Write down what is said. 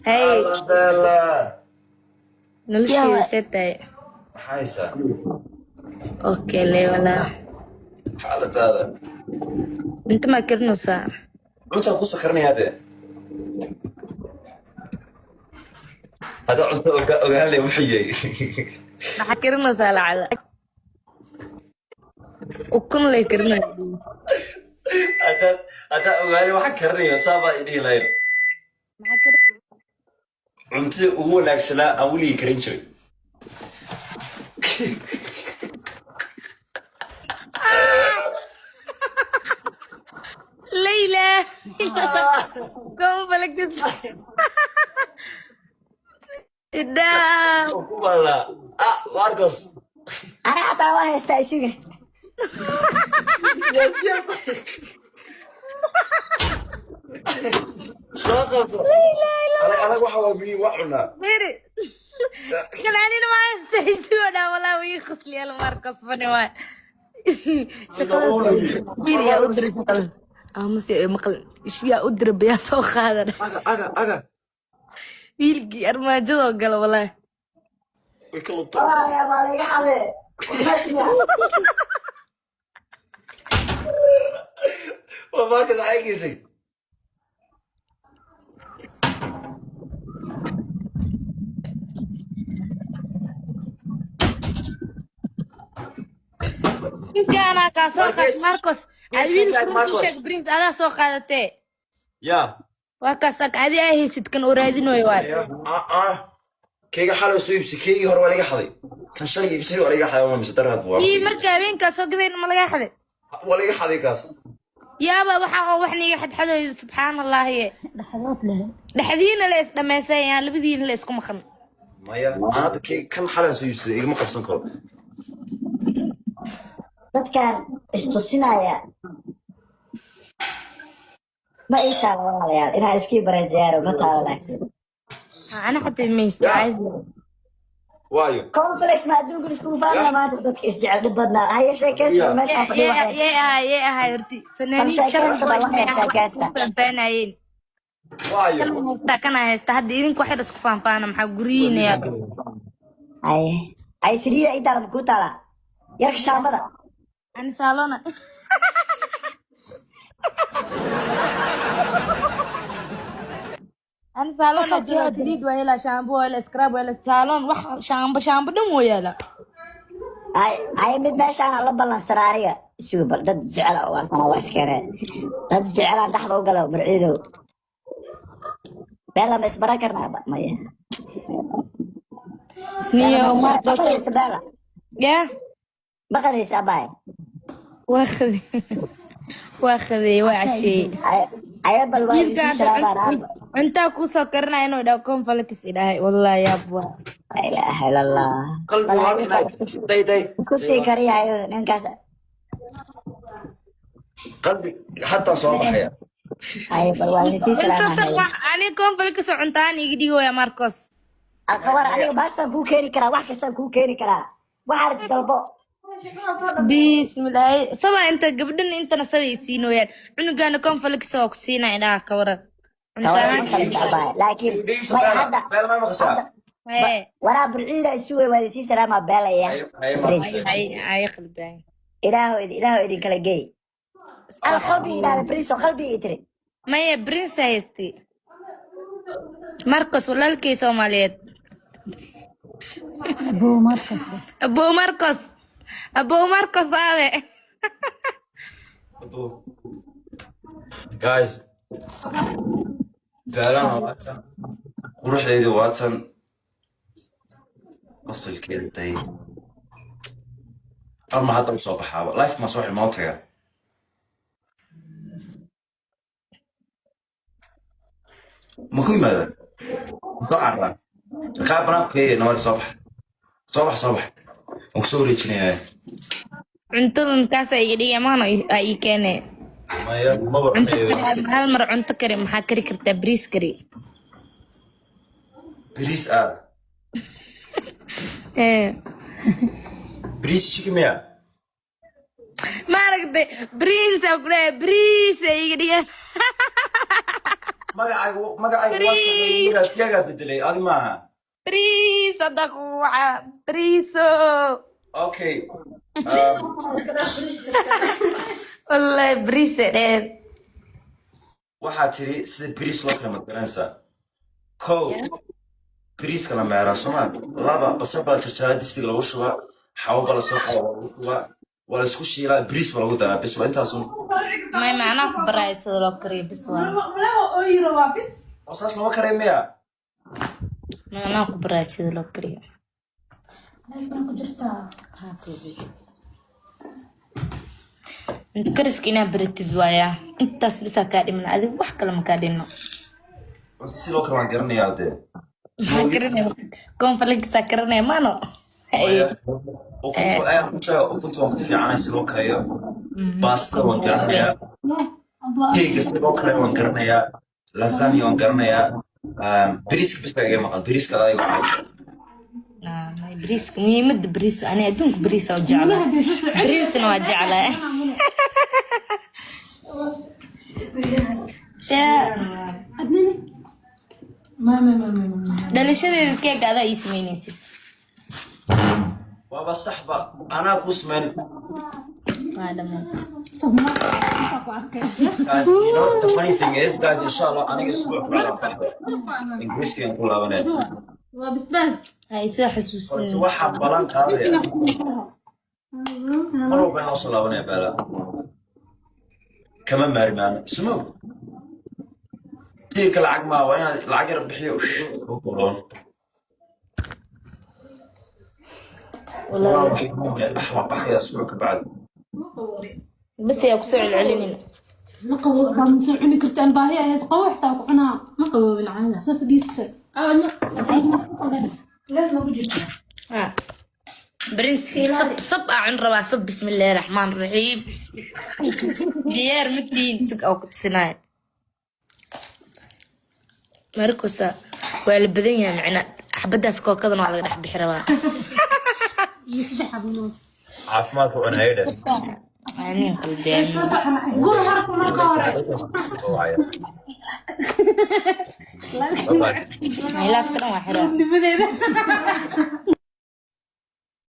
Hey, Bella. noloshayda see tahay? Haysa. Okay, lee walaa. Xaaladaada. Inta ma karinaysaa? Cunta ku sakarnay hade. Hada cunta ogaan leh wixii. Maxaa karinaysaa lacala? Ukun lee karinaysaa. Hada ogaan waxa karnayo saaba idii lahayn. Maxaa karin? Cunta ugu wanaagsanaa aan weli karin jiray. Layla. Kamu balik ke Dah. Ku wala. Marcos. أنا حتى واحد استأسيقه Yes. أنا waxa waa mii waa cunaa. Miri. Kan anina ma istaysu wada wala wi khusli al Marcos bani waa. Miri ya udri shaqal. Aamus ya maqal ishiya udri biya soo qaadan. Aga. Wiilkii armaajada gala walaa. Way kala والله يا مالك حالي waa Marcos aygiisay. Kana ka soo qaad Marcos. Yes, Adil yes, Marcos. sheeg print ada soo qaadatay. Yeah. Waa kasak adi ay haysid kan uraadinoy waa. Kayga xalay soo iibsi kaygii hore waa laga xaday. Kan shalay iibsay waa laga xaday waa mise darad buu. Ii marka habeenka soo gaday ma laga xaday. Waa laga xaday kaas. Yaaba waxa oo wax niga xadxaday subhanallah ye. دخلت له Dhaxdiina la is dhameysay labadiina la isku maqan. Maya aad kan xalay soo iibsay igama qabsan karo. dadkan istusinaaya ma ii taala walaalayaal inaa iskii barajaaro ma taala laakiin Ana xatay meestay. Waayo. complex ma adduunka iskugu faanaya maanta dadka isjecel dhib badnaa haya sheekaysta meeshaan fadhiyo waxay Yee horti fanaaniin sheekaysta bal waxay sheekaysta fanaaniin. Waayo. Kana haysta hadda idinku waxay isku faanfaana maxaa guriinaya. ay siriya ii taala ku taala yarka shaambada Ani salona. Ani salona jooga jilid waa hela shaamboo wala scrub wala salon wax shaamba dhan mooyala. ay mid meeshaan la ballan saraariga isugu bal dad jecel oo waa wax kare dad jecel aan dhaxda u galo barciido bella ma isbaran karnaa maya Niyo Marcos. Baqadaysa bella Ya. baqadaysa abay واخذي وعشي ay bal waa wiilka inta ku soo karnaa inuu dhaw conflicts ilaahay wallahi ya abwa la ilaha illallah qalbi waa kana day ku sii kariyayo ninkaas qalbi hatta soo baxaya. ay bal waa sii salaamahay ani conflicts cuntaan igdigo ya Marcos aqwar aniga baasan ku keeni karaa wax kasta ku keeni karaa waxa dalbo bismillah saba inta gabdhan intana saba isiinooyaan cunugana conflicts oo ku siina ilaa ka waran laakiin may hadda Bella ma maqashaa. waraa burciida isu way sii salaama beelaya ay qalbaan ilaahu idin kala geey al qalbi ilaahu briso qalbi itri maya princess Marcos walaalkii Soomaaliyeed Abu Marcos aabe Guys. Bella waatan. Quruxdeedu waatan. Asalkeeda day. Ama hadda u soo baxaaba. Life ma soo ximootaga. Ma ku yimaada. Soo carra. Ka banaan ku yeeyay nawal soo bax. Soo bax. Aan ku soo wareejinayaa. cuntadan kaas ay dhigay maana ay keenay Maya ma baranayo. hal mar cunto kari maxaa kari kartaa bariis kari Bariis ee Bariis chicken maya. ma aragtay bariis ay ku dhahay bariis ay dhigay magacayga waa saxeeyaa bedelay adi maaha بريس هذاك وعا بريسو okay والله بريس waxaa tiri sida bariis loo kala magaranaysaa kow bariiska la meeraa sooma laba basal baa jarjaraa distiga lagu shubaa xawo baa lasoo qaba lagu shubaa waa la isku shiilaa bariis baa lagu daraa bis waa intaasun ما معناه برايس لو كري بس oo saas lama karay miya معناه برايس لو كري انت كرسك انا برتد وايا انت بس كادي من ادي wax kale ma ka dhinno horta si loo kala waan garanayaa dee konflikt sakarne mano ukuntu waan ku fiicanay si loo karayo baastada waan garanayaa keega si loo karayo waan garanayaa lasagna waan garanayaa bariiska bis kaga maqan bariiska adiga بريس مهمة بريس أنا أدونك بريس أو جعلة بريس نوع جعلة ده ليش هذا الكيك هذا اسمه نسي waaba saxba anaa ku smayn هذا موت guys you know the funny thing is guys inshallah aniga isbuuc ku laaban ingiriiska aan ku laabanay هاي سوى حسوسين waxa balan qaadaya maroo baan soo laabanay bala kama maarmaan sumo tiirka lacag ma waa inaad lacag yar bixiyo oo qoron والله احمق بحيا اسبوعك بعد بس يا كسوع العلنين نقوى كم سمعني كنت أنا باهي هي قوي حتى وقعنا نقوى بالعالم صف ديست لازم أقول برنس صب عن ربع صب بسم الله الرحمن الرحيم ديار متين سك أو كنت سناي مركوسا والبدنيا معنا حبدا سكو كذا نوع على حب حربا يسدح بنص عافماك وانا هيدا آمين قلبي قول هرك ما ما يلاف كلام واحد